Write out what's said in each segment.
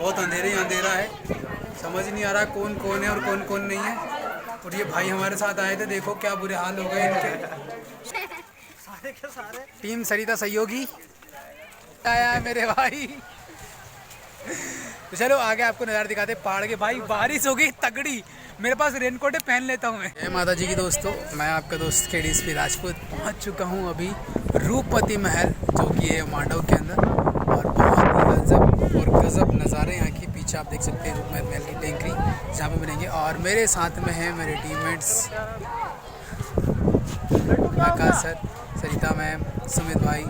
बहुत अंधेरे ही अंधेरा है, समझ नहीं आ रहा कौन कौन है और कौन कौन नहीं है। और ये भाई हमारे साथ आए थे, देखो क्या बुरे हाल हो गए इनके। सारे के सारे टीम सरिता सहयोगी आया है मेरे भाई। तो चलो आगे आपको नज़ारा दिखाते पहाड़ के। भाई बारिश हो गई तगड़ी, मेरे पास रेनकोट है, पहन लेता हूँ मैं। माता जी की दोस्तों, मैं आपका दोस्त KDSP राजपूत पहुँच चुका हूँ अभी रूपमती महल, जो कि है मांडव के अंदर। और बहुत ही गजब और गजब नज़ारे यहाँ की। पीछे आप देख सकते हैं रूपमती महल की टेंकरी, जहाँ पे मिलेंगे। और मेरे साथ में हैं मेरे teammates Akash sir, Sarita ma'am, Sumit भाई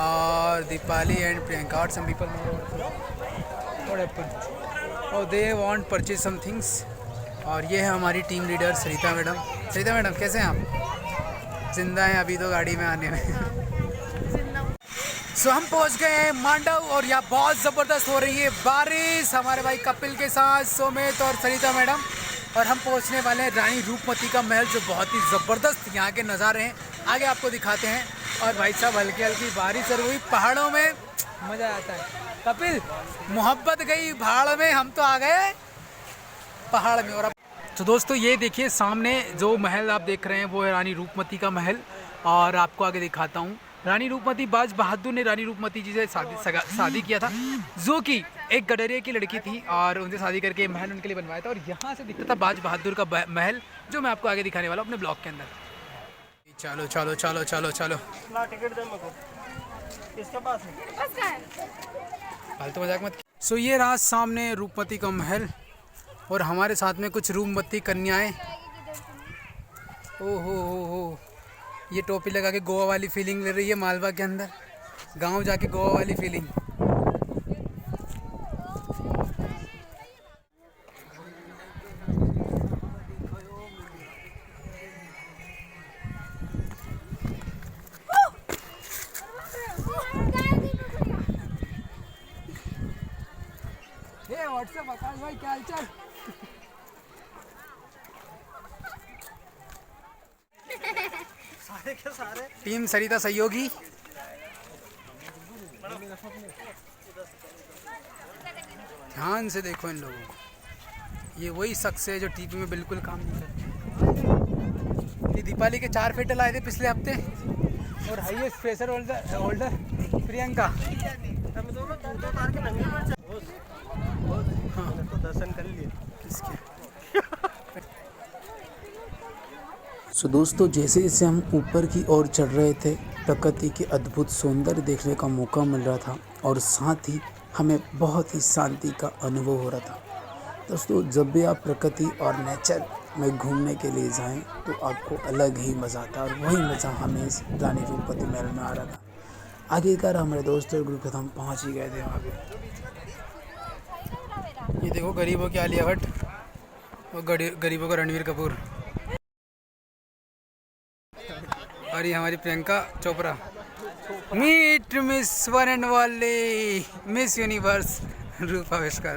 और दीपाली एंड प्रियंका और सम पीपल और they want purchase some things. और ये है हमारी team leader Sarita madam. Sarita madam कैसे हैं आप? जिंदा हैं अभी तो गाड़ी में आने में। सो हम पहुंच गए हैं मांडव और यहाँ बहुत ज़बरदस्त हो रही है बारिश। हमारे भाई कपिल के साथ सुमित और सरिता मैडम, और हम पहुंचने वाले हैं रानी रूपमती का महल, जो बहुत ही ज़बरदस्त यहाँ के नज़ारे हैं। आगे आपको दिखाते हैं। और भाई साहब हल्की हल्की बारिश और वही पहाड़ों में मज़ा आता है। कपिल मोहब्बत गई पहाड़ में, हम तो आ गए पहाड़ में। और अब तो दोस्तों ये देखिए सामने जो महल आप देख रहे हैं वो है रानी रूपमती का महल। और आपको आगे दिखाता हूँ, रानी रूपमती बाज बहादुर ने रानी रूपमती जी से शादी किया था, जो कि एक गडरिया की लड़की थी, और उनसे शादी करके महल उनके लिए बनवाया था। और यहाँ से दिखता था बाज बहादुर का महल, जो मैं आपको आगे दिखाने वाला हूँ अपने ब्लॉग के अंदर। चलो चलो चलो चलो चलो, टिकट दे मेरे को, किसके पास है? फालतू मजाक मत। सो ये रहा सामने रूपमती का महल, और हमारे साथ में कुछ रूपमती कन्याएं। ओहो हो, ये टोपी लगा के गोवा वाली फीलिंग ले रही है मालवा के अंदर, गांव जाके गोवा वाली फीलिंग। व्हाट्सएप आकाश भाई, क्या हालचाल? सारे के सारे टीम सरिता सहयोगी। ध्यान से देखो इन लोगों को, ये वही शख्स है जो टीवी में बिल्कुल काम नहीं करते। ये दीपाली के 4 फेटे लाए थे पिछले हफ्ते, और हाईएस्ट प्रेशर होल्डर प्रियंका। हाँ तो दर्शन कर लिए किसके? सो दोस्तों, जैसे जैसे हम ऊपर की ओर चढ़ रहे थे, प्रकृति के अद्भुत सौंदर्य देखने का मौका मिल रहा था, और साथ ही हमें बहुत ही शांति का अनुभव हो रहा था। दोस्तों, जब भी आप प्रकृति और नेचर में घूमने के लिए जाएं तो आपको अलग ही मज़ा आता है, और वही मज़ा हमें इस रानी रूपमती महल में आ रहा था। आखिरकार हमारे दोस्तों ग्रुप के हम पहुँच ही गए थे वहाँ पे। ये देखो गरीबों की आलिया भट्ट और गरीबों का रणवीर कपूर, और ये हमारी Priyanka Chopra. Meet miss one and वाली मिस यूनिवर्स रूपा आविष्कार।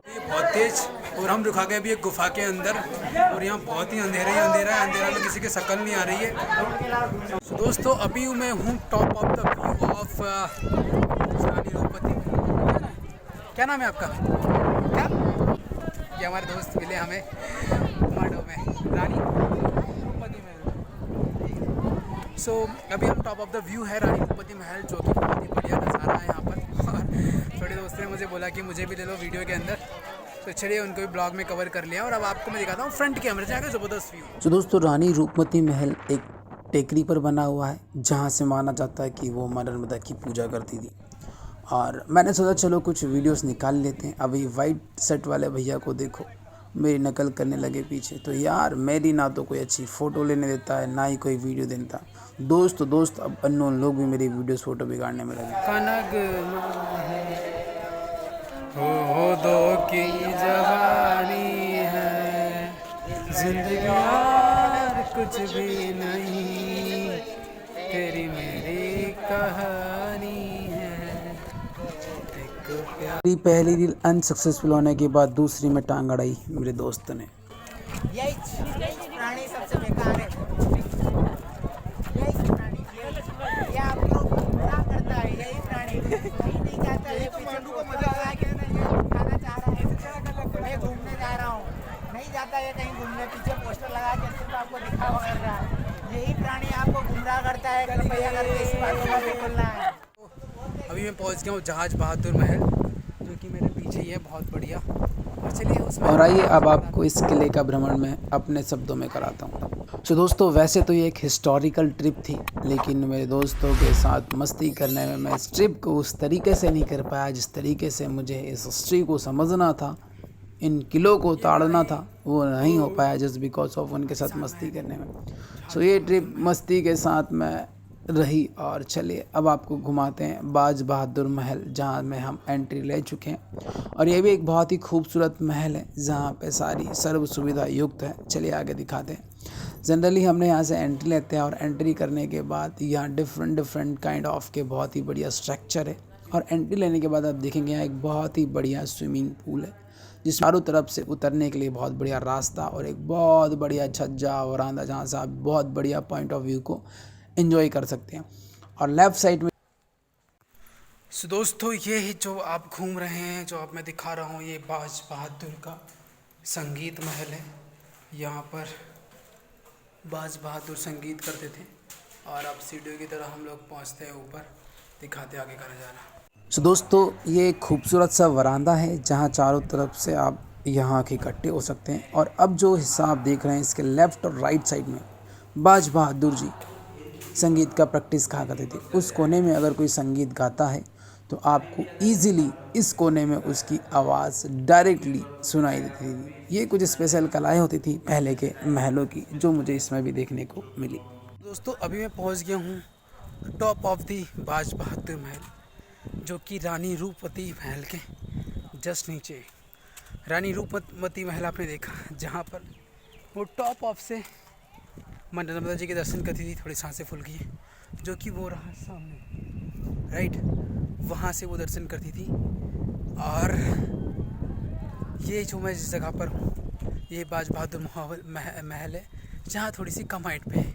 ये बहुत तेज, और हम रुका गए अभी एक गुफा के अंदर, और यहाँ बहुत ही अंधेरा ही अंधेरा है। अंधेरा में किसी की शक्ल नहीं आ रही है। तो दोस्तों अभी मैं हूँ top of the view of Rani Roopmati. क्या नाम है आपका? क्या? ये हमारे दोस्त मिले हमें मांडव में रानी रूपमती महल। सो अभी हम टॉप ऑफ द व्यू है रानी रूपमती महल, जो कि बहुत ही बढ़िया नज़ारा है यहाँ पर। और छोटे दोस्त ने मुझे बोला कि मुझे भी ले लो वीडियो के अंदर, तो चलिए उनको भी ब्लॉग में कवर कर लिया। और अब आपको मैं दिखाता हूँ फ्रंट कैमरे से आगे ज़बरदस्त व्यू। तो दोस्तों, रानी रूपमती महल एक टेकरी पर बना हुआ है, जहाँ से माना जाता है कि वो माँ नर्मदा की पूजा करती थी। और मैंने सोचा चलो कुछ वीडियोस निकाल लेते हैं। अभी वाइट शर्ट वाले भैया को देखो, मेरी नकल करने लगे पीछे। तो यार मेरी ना तो कोई अच्छी फ़ोटो लेने देता है, ना ही कोई वीडियो देता। दोस्त अब अननोन लोग भी मेरी वीडियोस फ़ोटो बिगाड़ने में लगे। कनक हो दो की जवानी है, जिंदगी और कुछ भी नहीं, तेरी मेरी कहानी है। मेरी पहली रील अनसक्सेसफुल होने के बाद दूसरी में टांग अड़ाई मेरे दोस्त ने। यही प्राणी सबसे बेकार है। यही प्राणी, ये आप लोग क्या करता है, यही प्राणी नहीं चाहता लगा के नहीं ये दिखाना चाह रहा है मैं घूमने जा रहा हूँ, नहीं जाता ये कहीं घूमने, पीछे पोस्टर लगा के सिर्फ आपको दिखावा कर रहा है। यही प्राणी आपको गुमराह करता है, कृपया करके इस बातों का बिल्कुल ना है। अभी मैं पहुंच गया हूँ जहाज बहादुर महल, जो कि मेरे पीछे ही है, बहुत बढ़िया। और चलिए उसमें और आइए अब आपको इस किले का भ्रमण मैं अपने शब्दों में कराता हूँ। तो दोस्तों वैसे तो ये एक हिस्टोरिकल ट्रिप थी, लेकिन मेरे दोस्तों के साथ मस्ती करने में मैं इस ट्रिप को उस तरीके से नहीं कर पाया जिस तरीके से मुझे इस हिस्ट्री को समझना था, इन किलों को ताड़ना था, वो नहीं हो पाया जस्ट बिकॉज ऑफ उनके साथ मस्ती करने में। सो ये ट्रिप मस्ती के साथ में रही। और चलिए अब आपको घुमाते हैं बाज बहादुर महल, जहाँ में हम एंट्री ले चुके हैं। और ये भी एक बहुत ही खूबसूरत महल है जहाँ पे सारी सर्व सुविधा युक्त है। चलिए आगे दिखाते हैं। जनरली हमने यहाँ से एंट्री लेते हैं और एंट्री करने के बाद यहाँ डिफरेंट काइंड ऑफ के बहुत ही बढ़िया स्ट्रक्चर है। और एंट्री लेने के बाद आप देखेंगे यहाँ एक बहुत ही बढ़िया स्विमिंग पूल है, जिस चारों तरफ से उतरने के लिए बहुत बढ़िया रास्ता और एक बहुत बढ़िया छज्जा और वरांदा, जहाँ से आप बहुत बढ़िया पॉइंट ऑफ व्यू को एंजॉय कर सकते हैं। और लेफ़्ट साइड में सो दोस्तों ये जो आप घूम रहे हैं, जो आप मैं दिखा रहा हूँ, ये बाज बहादुर का संगीत महल है। यहाँ पर बाज बहादुर संगीत करते थे। और अब सीढ़ियों की तरह हम लोग पहुँचते हैं ऊपर, दिखाते आगे का नज़ारा। सो दोस्तों ये एक खूबसूरत सा वरांदा है जहाँ चारों तरफ से आप यहाँ के इकट्ठे हो सकते हैं। और अब जो हिस्सा आप देख रहे हैं, इसके लेफ़्ट और राइट साइड में बाज बहादुर जी संगीत का प्रैक्टिस कहा करते थे। उस कोने में अगर कोई संगीत गाता है तो आपको ईज़िली इस कोने में उसकी आवाज़ डायरेक्टली सुनाई देती थी। ये कुछ स्पेशल कलाएँ होती थी पहले के महलों की, जो मुझे इसमें भी देखने को मिली। दोस्तों अभी मैं पहुँच गया हूँ टॉप ऑफ दी बाज बहादुर महल, जो कि रानी रूपमती महल के जस्ट नीचे। रानी रूपमती महल आपने देखा, जहाँ पर वो टॉप ऑफ से मां नर्मदा जी के दर्शन करती थी, थोड़ी सांसें फूल गई, जो कि वो रहा सामने, राइट, वहाँ से वो दर्शन करती थी। और ये जो मैं जिस जगह पर हूँ, ये बाज बहादुर महल है, जहाँ थोड़ी सी कम हाइट पे है,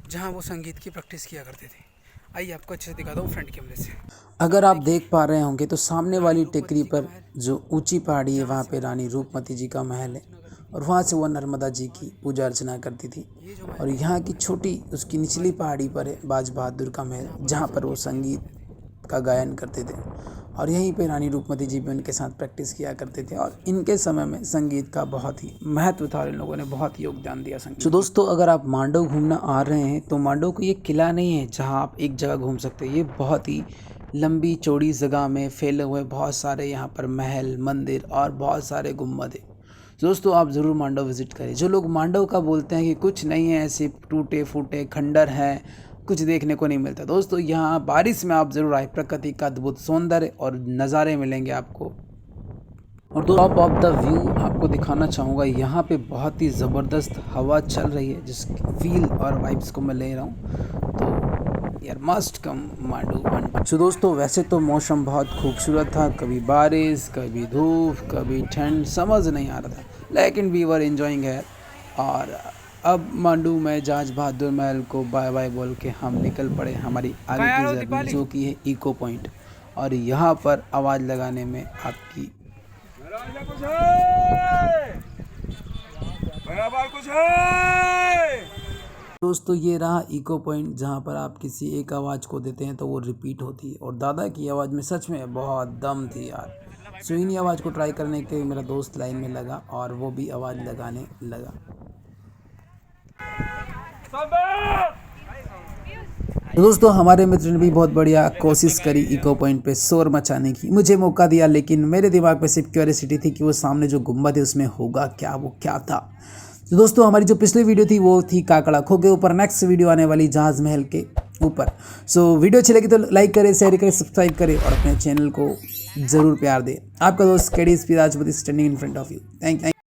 जहाँ वो संगीत की प्रैक्टिस किया करते थे। आइए आपको अच्छे से दिखाता हूँ फ्रंट कैमरे से। अगर आप देख पा रहे होंगे तो सामने वाली टेकरी पर जो ऊंची पहाड़ी है, वहाँ पे रानी रूपमती जी का महल है। और वहाँ से वो नर्मदा जी की पूजा अर्चना करती थी। और यहाँ की छोटी उसकी निचली पहाड़ी पर है बाज बहादुर का महल, जहाँ पर वो संगीत का गायन करते थे। और यहीं पे रानी रूपमती जी भी उनके साथ प्रैक्टिस किया करते थे। और इनके समय में संगीत का बहुत ही महत्व था और इन लोगों ने बहुत योगदान दिया संगीत। तो दोस्तों अगर आप मांडव घूमना आ रहे हैं तो मांडव को ये किला नहीं है जहाँ आप एक जगह घूम सकते हैं। ये बहुत ही लंबी चौड़ी जगह में फैले हुए बहुत सारे यहाँ पर महल, मंदिर और बहुत सारे गुम्बद है। दोस्तों आप ज़रूर मांडव विज़िट करें। जो लोग मांडव का बोलते हैं कि कुछ नहीं है, ऐसे टूटे फूटे खंडर हैं, कुछ देखने को नहीं मिलता, दोस्तों यहाँ बारिश में आप ज़रूर आए। प्रकृति का अद्भुत सौंदर्य और नज़ारे मिलेंगे आपको। और टॉप ऑफ द व्यू आपको दिखाना चाहूँगा, यहाँ पे बहुत ही ज़बरदस्त हवा चल रही है, जिसकी फील और वाइब्स को मैं ले रहा हूँ। तो यार मस्ट कम मांडू। सो दोस्तों वैसे तो मौसम बहुत खूबसूरत था, कभी बारिश, कभी धूप, कभी ठंड, समझ नहीं आ रहा था, लेकिन वी वर एंजॉइंग है। और अब मांडू में बाज बहादुर महल को बाय बाय बोल के हम निकल पड़े हमारी आगे की जर्नी, जो कि है इको पॉइंट। और यहाँ पर आवाज़ लगाने में आपकी दोस्तों ये रहा इको पॉइंट, जहाँ पर आप किसी एक आवाज़ को देते हैं तो वो रिपीट होती है। और दादा की आवाज़ में सच में बहुत दम थी यार। सो इन्हीं आवाज़ को ट्राई करने के लिए मेरा दोस्त लाइन में लगा और वो भी आवाज़ लगाने लगा। तो दोस्तों हमारे मित्र ने भी बहुत बढ़िया कोशिश करी इको पॉइंट पे शोर मचाने की, मुझे मौका दिया, लेकिन मेरे दिमाग में सिर्फ क्यूरियोसिटी थी कि वो सामने जो गुम्बद है उसमें होगा क्या, वो क्या था। तो दोस्तों हमारी जो पिछली वीडियो थी वो थी काकड़ा खो के ऊपर, नेक्स्ट वीडियो आने वाली जहाज महल के ऊपर। सो वीडियो अच्छी लगी तो लाइक करें, शेयर करें, सब्सक्राइब करें और अपने चैनल को ज़रूर प्यार दें। आपका दोस्त KDSP Rajput standing in front of you. Thank you.